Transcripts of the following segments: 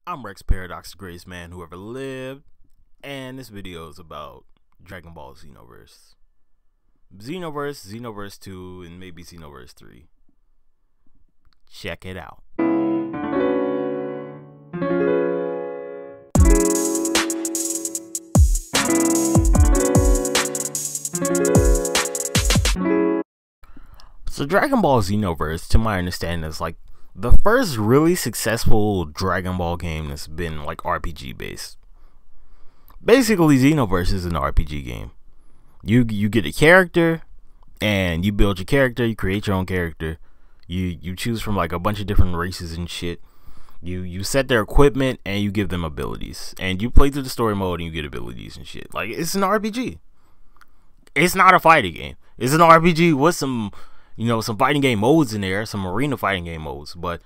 I'm Rex Paradox, the greatest man who ever lived, and this video is about Dragon Ball Xenoverse. Xenoverse 2, and maybe Xenoverse 3. Check it out. So Dragon Ball Xenoverse, to my understanding, is like the first really successful Dragon Ball game that's been like RPG based. Basically, Xenoverse is an RPG game. You get a character, and you build your character. You create your own character. You choose from like a bunch of different races and shit. You set their equipment and you give them abilities, and you play through the story mode and you get abilities and shit. Like, it's an RPG. It's not a fighting game. It's an RPG with some fighting game modes in there, some arena fighting game modes, but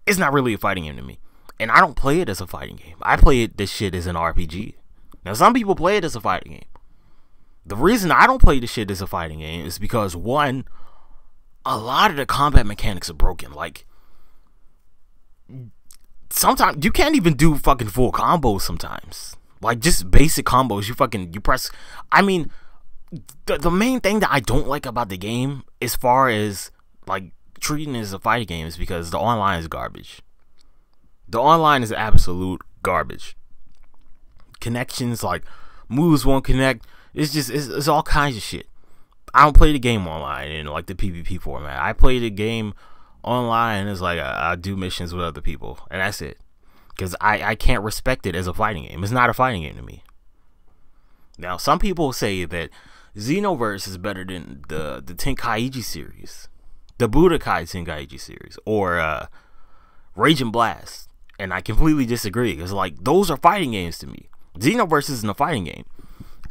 it's not really a fighting game to me. And I don't play it as a fighting game. I play this shit as an RPG. Now, some people play it as a fighting game. The reason I don't play this shit as a fighting game is because, one, a lot of the combat mechanics are broken. Like, sometimes you can't even do fucking full combos sometimes. Like, just basic combos. You press. I mean, the main thing that I don't like about the game, as far as like treating it as a fighting game, is because the online is garbage. The online is absolute garbage. Connections, like, moves won't connect. It's all kinds of shit. I don't play the game online in like the PvP format. I play the game online as like I do missions with other people, and that's it. Because I can't respect it as a fighting game. It's not a fighting game to me. Now, some people say that Xenoverse is better than the Tenkaichi series, the Budokai Tenkaichi series, or Rage and Blast, and I completely disagree. Because like, those are fighting games to me. Xenoverse isn't a fighting game,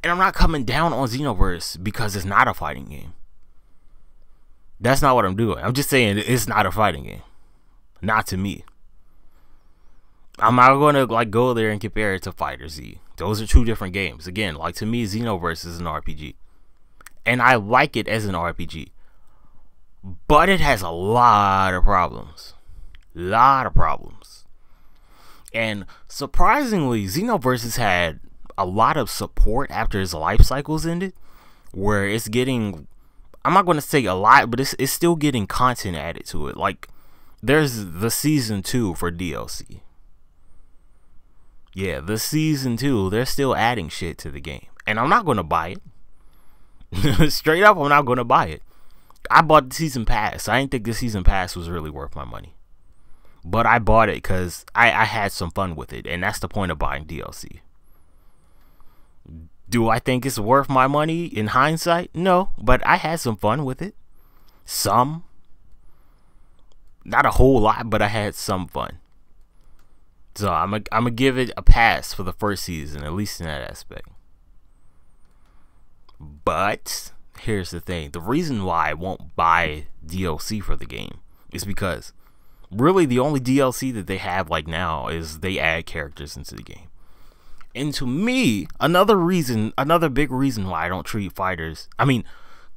and I'm not coming down on Xenoverse because it's not a fighting game. That's not what I'm doing. I'm just saying it's not a fighting game, not to me. I'm not going to like go there and compare it to Fighter Z. Those are two different games. Again, like, to me, Xenoverse is an RPG. And I like it as an RPG. But it has a lot of problems. And surprisingly, Xenoverse has had a lot of support after its life cycle's ended. Where it's getting, I'm not going to say a lot, but it's still getting content added to it. Like, there's the Season 2 for DLC. Yeah, the Season 2, they're still adding shit to the game. And I'm not going to buy it. Straight up, I'm not going to buy it. I bought the Season Pass. I didn't think the Season Pass was really worth my money. But I bought it because I had some fun with it. And that's the point of buying DLC. Do I think it's worth my money in hindsight? No, but I had some fun with it. Some. Not a whole lot, but I had some fun. So I'm gonna give it a pass for the first season, at least in that aspect. But here's the thing. The reason why I won't buy DLC for the game is because really the only DLC that they have like now is they add characters into the game. And to me, another big reason why I don't treat fighters, I mean,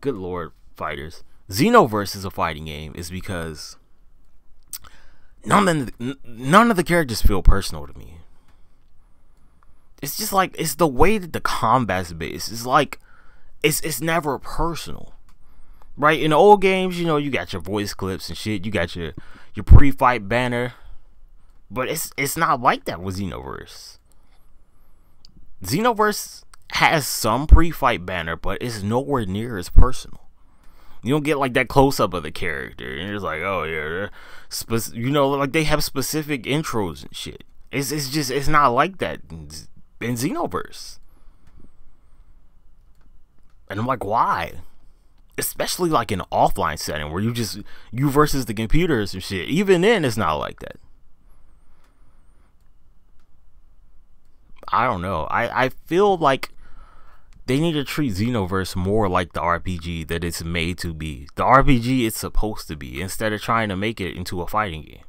good lord, fighters, Xenoverse is a fighting game, is because none of the characters feel personal to me. It's just like, it's the way that the combat's based. It's like, it's never personal, right? In the old games, you got your voice clips and shit. You got your pre-fight banner, but it's not like that with Xenoverse. Xenoverse has some pre-fight banner, but it's nowhere near as personal. You don't get like that close up of the character, and it's like, oh yeah, like they have specific intros and shit. It's not like that in Xenoverse. And I'm like, why? Especially like in an offline setting where you versus the computers and shit. Even then, it's not like that. I don't know. I feel like they need to treat Xenoverse more like the RPG that it's made to be. The RPG it's supposed to be, instead of trying to make it into a fighting game.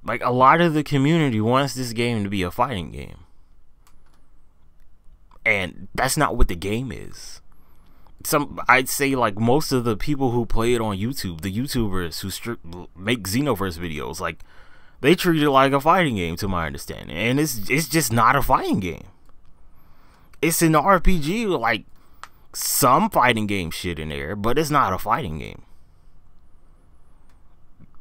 Like, a lot of the community wants this game to be a fighting game. And that's not what the game is. I'd say like most of the people who play it on YouTube, the YouTubers who make Xenoverse videos, like, They treat it like a fighting game, to my understanding, and it's just not a fighting game. It's an RPG with like some fighting game shit in there, but it's not a fighting game.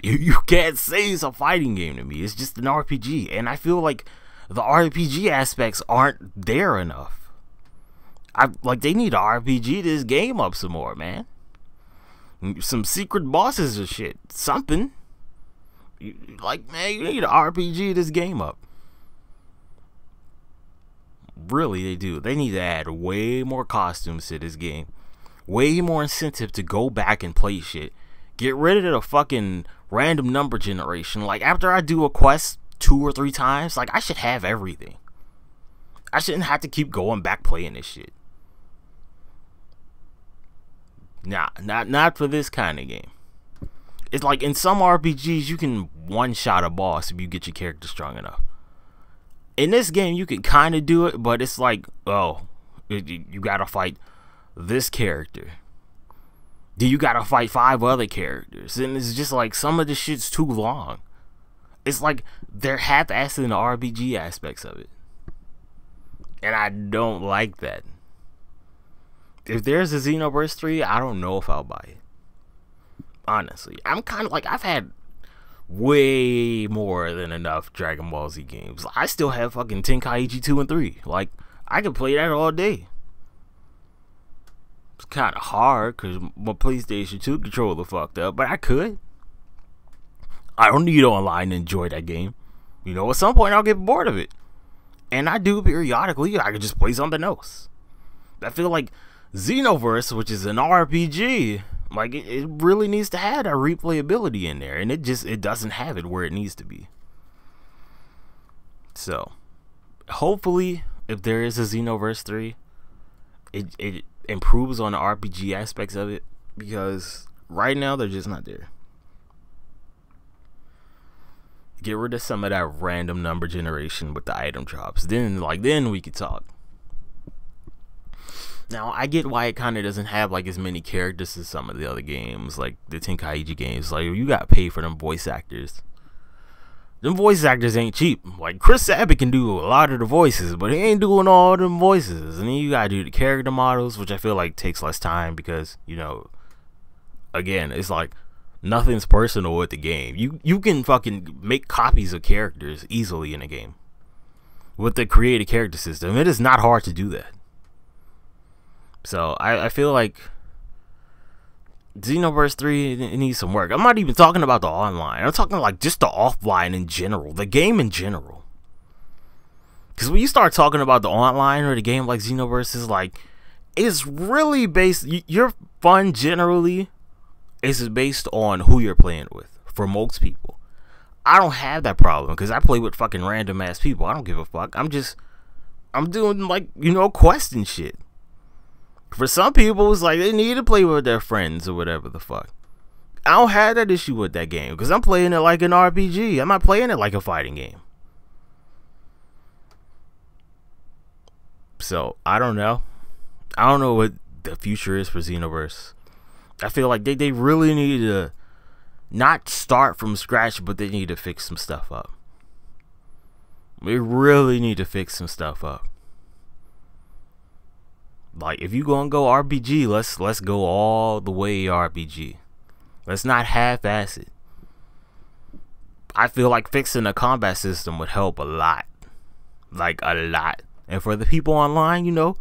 You can't say it's a fighting game to me. It's just an RPG, and I feel like the RPG aspects aren't there enough. They need to RPG this game up some more, man. Some secret bosses or shit, something. Man, you need to RPG this game up. Really, they do. They need to add way more costumes to this game. Way more incentive to go back and play shit. Get rid of the fucking random number generation. Like, after I do a quest 2 or 3 times, like, I should have everything. I shouldn't have to keep going back playing this shit. Nah, not for this kind of game. It's like in some RPGs you can one-shot a boss if you get your character strong enough. In this game you can kind of do it, but it's like, oh, you gotta fight this character. Then you gotta fight 5 other characters, and it's just like some of the shit's too long. It's like they're half-assing the RPG aspects of it, and I don't like that. If there's a Xenoverse 3, I don't know if I'll buy it. Honestly, I'm kind of like, I've had way more than enough Dragon Ball Z games. I still have fucking Tenkaichi 2 and 3. Like, I could play that all day. It's kind of hard because my PlayStation 2 controller fucked up, but I could. I don't need online to enjoy that game. You know, at some point I'll get bored of it. And I do periodically. I could just play something else. I feel like Xenoverse, which is an RPG, like it really needs to have that replayability in there, and it doesn't have it where it needs to be. So hopefully if there is a Xenoverse 3, it improves on the RPG aspects of it, because right now they're just not there. Get rid of some of that random number generation with the item drops, then we could talk. Now, I get why it kind of doesn't have, like, as many characters as some of the other games, like the Tenkaichi games. Like, you gotta pay for them voice actors. Them voice actors ain't cheap. Like, Chris Sabat can do a lot of the voices, but he ain't doing all them voices. And then you gotta do the character models, which I feel like takes less time because, you know, again, it's like, nothing's personal with the game. You can fucking make copies of characters easily in a game with the create a character system. It is not hard to do that. So I feel like Xenoverse 3, it needs some work. I'm not even talking about the online. I'm talking like just the offline in general, the game in general. Because when you start talking about the online or the game like Xenoverse, is like, it's really based, your fun generally is based on who you're playing with for most people. I don't have that problem because I play with fucking random ass people. I don't give a fuck. I'm doing, like, you know, quests and shit. For some people, it's like they need to play with their friends or whatever the fuck. I don't have that issue with that game because I'm playing it like an RPG. I'm not playing it like a fighting game. So, I don't know. I don't know what the future is for Xenoverse. I feel like they really need to not start from scratch, but they need to fix some stuff up. We really need to fix some stuff up. Like, if you gonna go RPG, let's go all the way RPG. Let's not half-ass it. I feel like fixing the combat system would help a lot. Like, a lot. And for the people online, you know,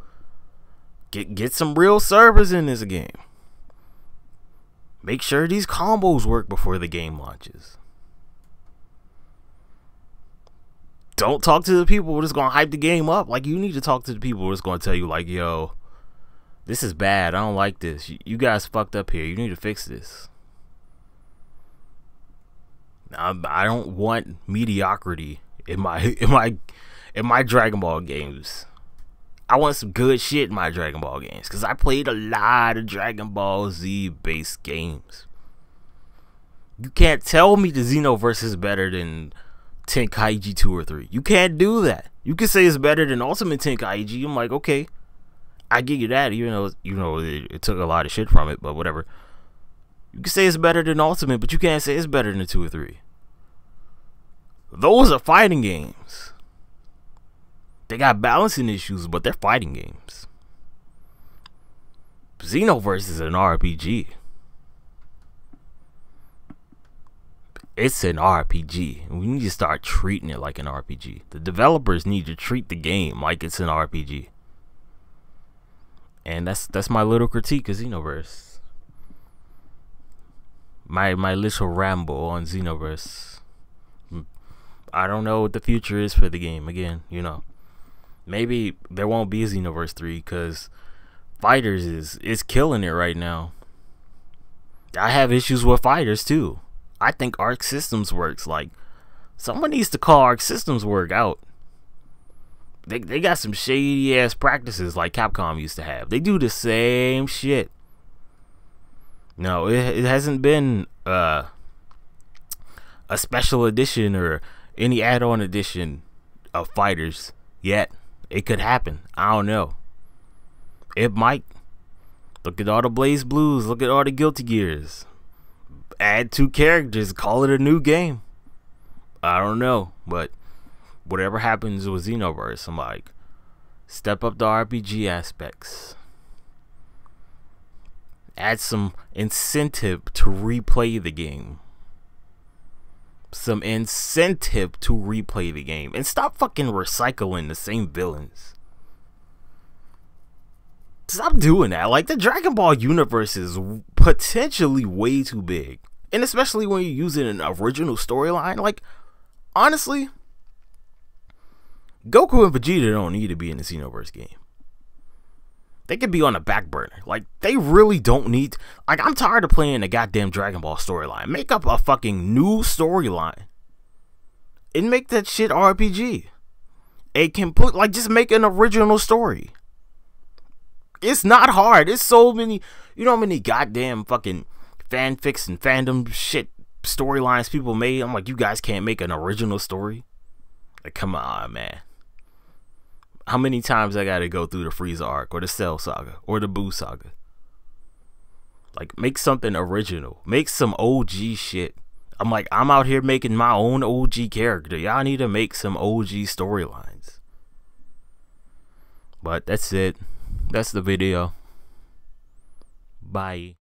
get some real servers in this game. Make sure these combos work before the game launches. Don't talk to the people that's gonna hype the game up. Like, you need to talk to the people that's gonna tell you, like, yo, this is bad. I don't like this. You guys fucked up here. You need to fix this. I don't want mediocrity in my Dragon Ball games. I want some good shit in my Dragon Ball games because I played a lot of Dragon Ball Z based games. You can't tell me the Xenoverse is better than Tenkaichi 2 or 3. You can't do that. You can say it's better than Ultimate Tenkaichi. I'm like, okay, I give you that, even though it took a lot of shit from it, but whatever. You can say it's better than Ultimate, but you can't say it's better than 2 or 3. Those are fighting games. They got balancing issues, but they're fighting games. Xenoverse is an RPG. It's an RPG. We need to start treating it like an RPG. The developers need to treat the game like it's an RPG. And that's my little critique of Xenoverse. My little ramble on Xenoverse. I don't know what the future is for the game. Again, you know, maybe there won't be a Xenoverse 3 because Fighters is killing it right now. I have issues with Fighters too. I think Arc Systems Works, like, someone needs to call Arc Systems Work out. They got some shady ass practices like Capcom used to have. They do the same shit. No, it hasn't been a special edition or any add-on edition of Fighters yet. It could happen. I don't know. It might. Look at all the Blaze Blues. Look at all the Guilty Gears. Add 2 characters. Call it a new game. I don't know. But whatever happens with Xenoverse, I'm like, step up the RPG aspects. Add some incentive to replay the game. Some incentive to replay the game. And stop fucking recycling the same villains. Stop doing that. Like, the Dragon Ball universe is potentially way too big. And especially when you're using an original storyline. Like, honestly, Goku and Vegeta don't need to be in the Xenoverse game. They could be on the back burner. Like, they really don't need. Like, I'm tired of playing the goddamn Dragon Ball storyline. Make up a fucking new storyline. And make that shit RPG. It can put, like, just make an original story. It's not hard. It's so many, you know how many goddamn fucking fanfics and fandom shit storylines people made? I'm like, you guys can't make an original story? Like, come on, man. How many times I gotta go through the Frieza arc or the Cell saga or the Buu saga? Like, make something original. Make some OG shit. I'm like, I'm out here making my own OG character. Y'all need to make some OG storylines. But that's it. That's the video. Bye.